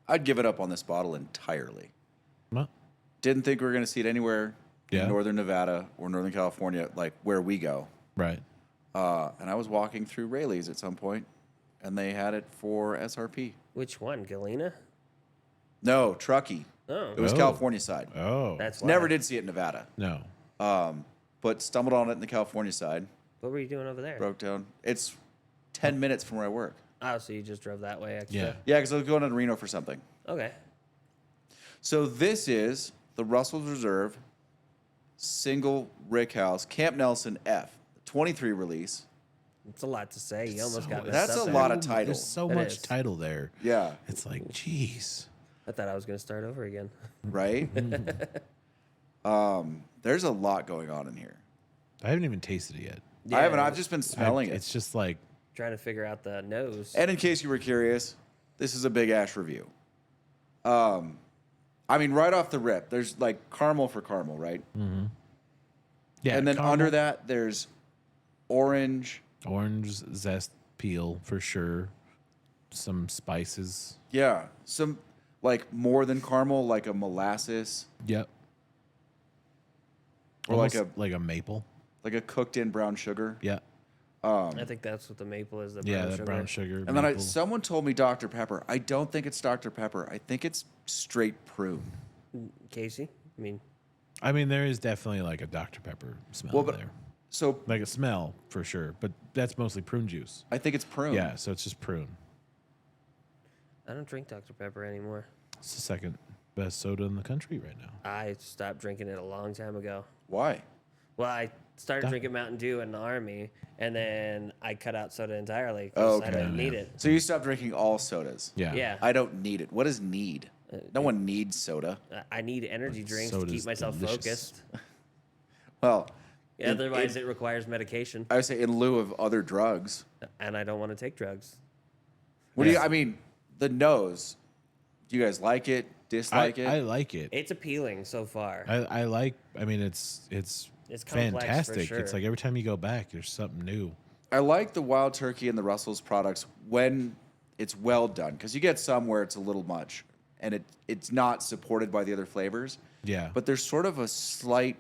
I'd give it up on this bottle entirely. Well, Didn't think we were going to see it anywhere Yeah. in Northern Nevada or Northern California, like where we go. right. And I was walking through Rayleigh's at some point, and they had it for SRP. Which one? Galena? No, Truckee. Oh. It was Oh. California side. Oh. That's why. Never did see it in Nevada, No. but stumbled on it in the California side. What were you doing over there? Broke down. It's 10 minutes from where I work. Oh, so you just drove that way extra? Yeah. Yeah, because I was going to Reno for something. Okay. So this is the Russell's Reserve single Rickhouse Camp Nelson F, 23 release. It's a lot to say. You almost got messed That's up a there. lot of title. There's so It much is. title there. Yeah, It's like, jeez. I thought I was going to start over again. right? There's a lot going on in here. I haven't even tasted it yet. I haven't. I've just been smelling it. It's just like, Trying to figure out the nose. And in case you were curious, this is a Big Ash review. I mean, right off the rip, there's like caramel for caramel, right? yeah. And then caramel, under that, there's orange. orange zest peel for sure. Some spices. Yeah, some like more than caramel, like a molasses Yep. or like a maple. a cooked in brown sugar. Yeah. I think that's what the maple is. The brown Yeah, that sugar. brown sugar. And then maple. someone told me Dr. Pepper. I don't think it's Dr. Pepper. I think it's straight prune. Casey? I mean, there is definitely like a Dr. Pepper smell Well, but there. so Like a smell for sure, but that's mostly prune juice. I think it's prune. Yeah, so it's just prune. I don't drink Dr. Pepper anymore. It's the second best soda in the country right now. I stopped drinking it a long time ago. Why? Well, I started Doc- drinking Mountain Dew in the Army, and then I cut out soda entirely Oh, because I okay. didn't need it. So you stopped drinking all sodas. Yeah. Yeah. I don't need it. What is need? No one needs soda. I need energy drinks to soda's keep myself delicious. focused. Well, Otherwise, it requires medication, I would say in lieu of other drugs. and I don't want to take drugs. What do you? I mean, the nose. Do you guys like it? Dislike it? I like it. It's appealing so far. I like. I mean, it's It's complex for fantastic. sure. It's like every time you go back, there's something new. I like the Wild Turkey and the Russell's products when it's well done, because you get some where it's a little much and it's not supported by the other flavors. Yeah. But there's sort of a slight,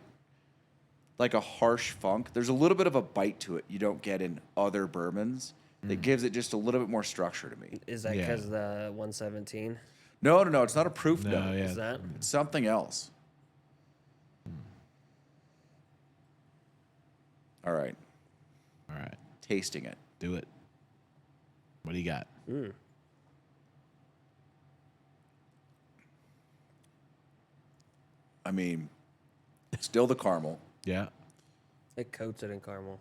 like a harsh funk. There's a little bit of a bite to it you don't get in other bourbons. That gives it just a little bit more structure to me. Is that Yeah. because the 117? No, it's not a proof No, note. yeah. Is that? It's something else. All right, All right. tasting it. Do it. What do you got? I mean, still the caramel. Yeah. It coats it in caramel.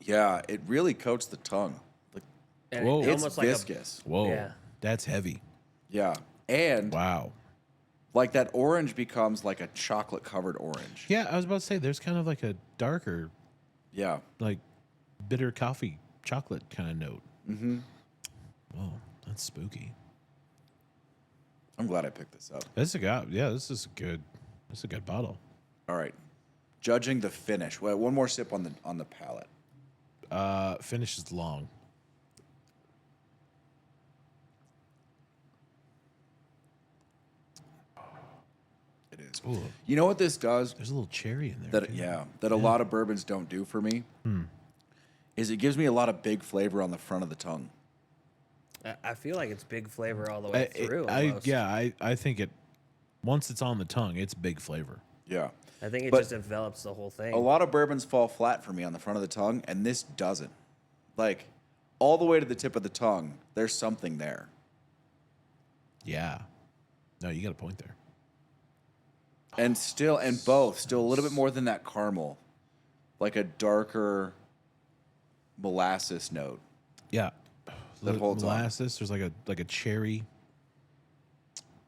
Yeah, it really coats the tongue. Like, And Whoa. it's it's almost like viscous. Whoa. Yeah. That's heavy. Yeah, and Wow. like that orange becomes like a chocolate covered orange. Yeah, I was about to say there's kind of like a darker, Yeah, like bitter coffee chocolate kind of note. Mm-hmm. Whoa, that's spooky. I'm glad I picked this up. This is a good. Yeah, this is good. This is a good bottle. All right, judging the finish. Well, one more sip on the palate. Finish is long. It is. Ooh, You know what this does? there's a little cherry in there. That too. that a lot of bourbons don't do for me. Is it gives me a lot of big flavor on the front of the tongue. I feel like it's big flavor all the way through. Almost. I think it. Once it's on the tongue, it's big flavor. Yeah. I think it But just envelops the whole thing. A lot of bourbons fall flat for me on the front of the tongue, and this doesn't. Like, all the way to the tip of the tongue, there's something there. Yeah. No, you got a point there. And still a little bit more than that caramel. Like a darker molasses note. Yeah. That holds on. molasses. There's like a cherry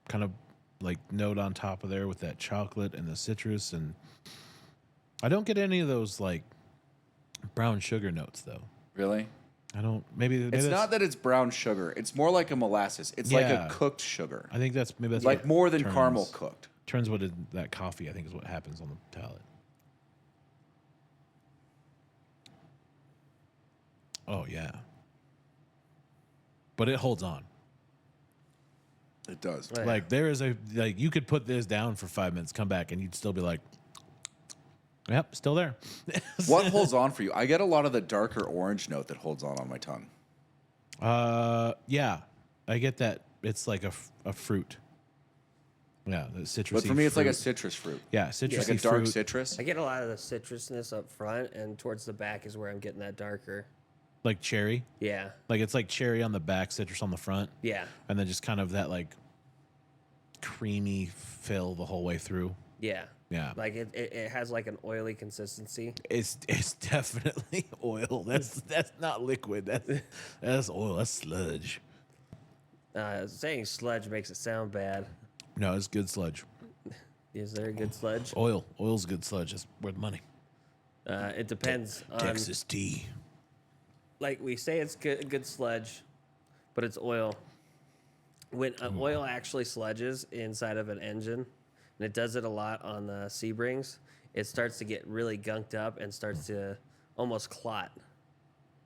kind of like note on top of there with that chocolate and the citrus, and I don't get any of those like brown sugar notes though. Really? I don't. Maybe It's that's, not that it's brown sugar. It's more like a molasses. It's like Yeah. a cooked sugar. I think that's maybe that's Like what more than turns- caramel cooked. Turns what in that coffee. I think is what happens on the palate. Oh yeah. But it holds on. It does. Oh, yeah. Like there is you could put this down for 5 minutes, come back, and you'd still be like, yep, still there. What holds on for you? I get a lot of the darker orange note that holds on my tongue. Yeah, I get that. It's like a fruit. Yeah, the citrusy. But for me, it's like a fruit. citrus fruit. Yeah, citrusy Like a dark fruit. citrus. I get a lot of the citrusness up front, and towards the back is where I'm getting that darker. Like cherry. Yeah. Like it's like cherry on the back, citrus on the front. Yeah. And then just kind of that like creamy fill the whole way through. Yeah. Yeah. Like it has like an oily consistency. It's definitely oil. That's not liquid. That's oil. That's sludge. Saying sludge makes it sound bad. No, it's good sludge. Is there a good sludge? Oil. Oil's good sludge. It's worth money. It depends on. Texas tea. Like we say, it's good sludge, but it's oil. When oil actually sludges inside of an engine, and it does it a lot on the Sebrings, it starts to get really gunked up and starts to almost clot,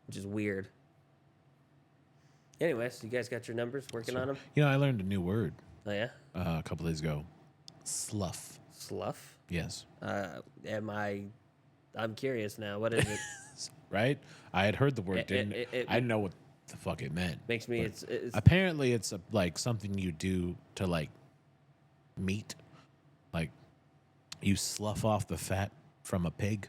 which is weird. Anyways, you guys got your numbers working on them? You know, I learned a new word Oh yeah, a couple days ago. Slough. slough. Yes. I'm curious now. What is it? Right? I had heard the word. It I didn't know what the fuck it meant. makes me. But It's apparently it's like something you do to like meat. Like you slough off the fat from a pig.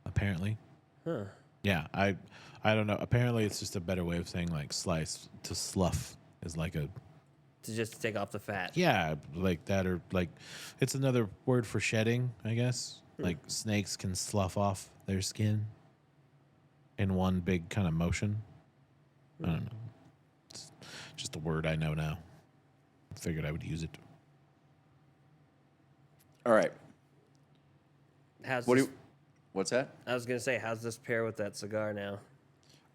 Apparently. huh. Yeah, I don't know. Apparently it's just a better way of saying like slice. To slough is like a To just take off the fat. yeah, like that, or like it's another word for shedding, I guess. Like snakes can slough off their skin in one big kind of motion. I don't know. It's just a word I know now. Figured I would use it. All right. How's What do this, you? What's that? I was gonna say, how's this pair with that cigar now?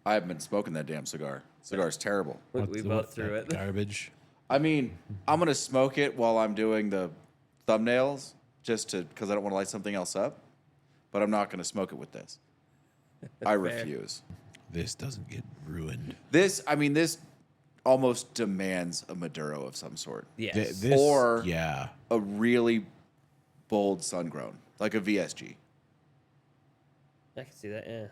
I haven't been smoking that damn cigar. Cigar's terrible. We both threw it. Garbage. I mean, I'm gonna smoke it while I'm doing the thumbnails, just because I don't want to light something else up. But I'm not gonna smoke it with this. I refuse. This doesn't get ruined. This almost demands a Maduro of some sort. Yes. This, Or- yeah. A really bold sun grown, like a VSG. I can see that. Yeah.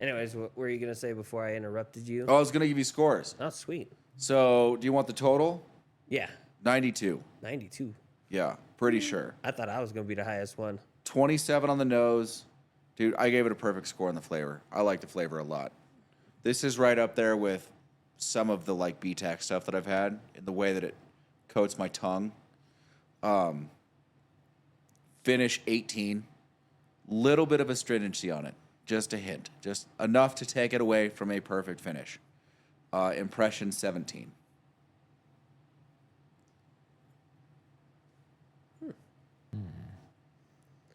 Anyways, what were you gonna say before I interrupted you? Oh, I was gonna give you scores. Oh, sweet. So, do you want the total? Yeah. 92. 92. Yeah, pretty sure. I thought I was gonna be the highest one. 27 on the nose. Dude, I gave it a perfect score on the flavor. I like the flavor a lot. This is right up there with some of the like BTAC stuff that I've had in the way that it coats my tongue. Finish 18. Little bit of astringency on it. Just a hint. Just enough to take it away from a perfect finish. Impression 17.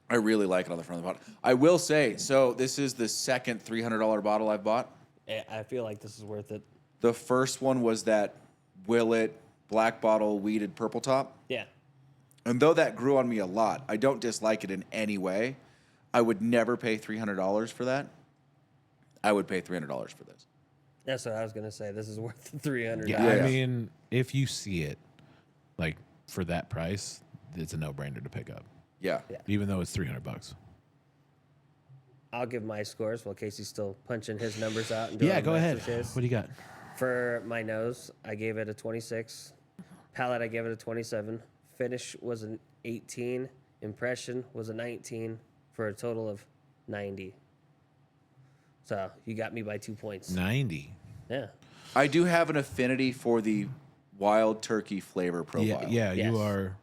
I really like it on the front of the bottle. I will say, so this is the second $300 bottle I've bought. I feel like this is worth it. The first one was that Willet black bottle weeded purple top. Yeah. And though that grew on me a lot, I don't dislike it in any way. I would never pay $300 for that. I would pay $300 for this. That's what I was gonna say. This is worth the $300. Yeah, Yeah. I mean, if you see it, like for that price, it's a no-brainer to pick up. Yeah. Yeah. Even though it's $300. I'll give my scores while Casey's still punching his numbers out. And doing Yeah, the go math ahead. with his. What do you got? For my nose, I gave it a 26. Palette, I gave it a 27. Finish was an 18. Impression was a 19 for a total of 90. So you got me by 2 points. 90. Yeah. I do have an affinity for the wild turkey flavor profile. Yeah, Yes. you are.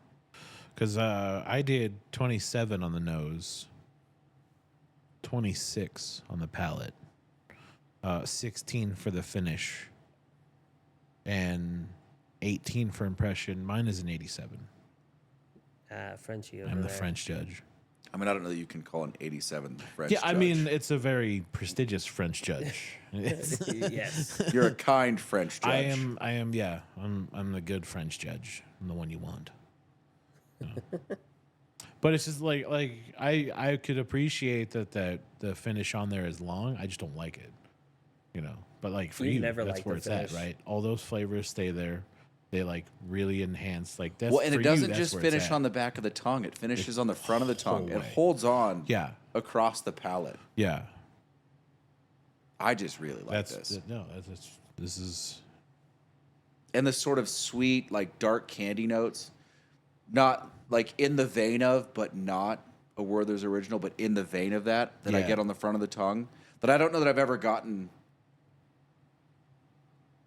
Because I did 27 on the nose, 26 on the palate, 16 for the finish, and 18 for impression. Mine is an 87. Frenchie over I'm the there. French judge. I mean, I don't know that you can call an 87 the French Yeah, I judge. mean, it's a very prestigious French judge. Yes. You're a kind French judge. I am, yeah. I'm the good French judge. I'm the one you want. You know. But it's just like I could appreciate that the finish on there is long. I just don't like it. you know. But like for You you, never that's like where the it's at, finish. right? All those flavors stay there. They like really enhance. Like that's Well, and for it you, doesn't that's just where it's finish at. on the back of the tongue. It finishes on the front of the tongue. whole It way. holds on Yeah, across the palate. yeah. I just really like That's this. no. This is And the sort of sweet, like dark candy notes, not like in the vein of, but not a Werther's original, but in the vein of that I Yeah. get on the front of the tongue that I don't know that I've ever gotten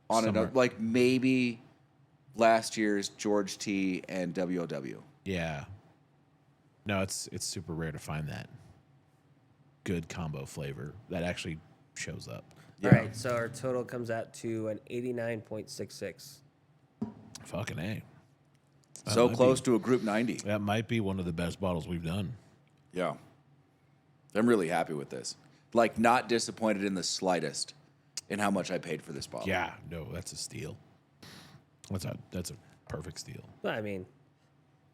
on Summer. another, like maybe last year's George T and WOW. yeah. No, it's super rare to find that good combo flavor that actually shows up. Yeah. All right, so our total comes out to an 89.66. Fucking A. So might close to a group 90. That might be one of the best bottles we've done. Yeah. I'm really happy with this. Like, not disappointed in the slightest in how much I paid for this bottle. Yeah, no, that's a steal. That's a perfect steal. Well, I mean,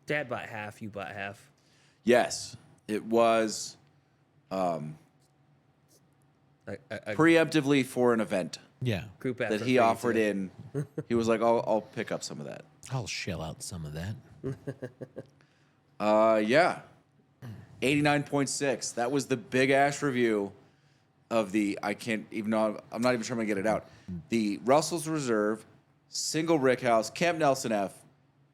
Dad bought half, you bought half. Yes. It was A preemptively for an event Yeah, group that effort he for you offered two. in. He was like, I'll pick up some of that. I'll shell out some of that. Yeah. 89.6. That was the Big Ash review of the, I can't even know, I'm not even sure I'm going to get it out. The Russell's Reserve Single Rickhouse Camp Nelson F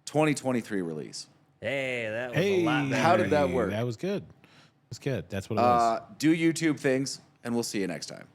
2023 release. Hey, that was Hey, a lot better. How did that work? That was good. That's good. That's what it was. Do YouTube things, and we'll see you next time.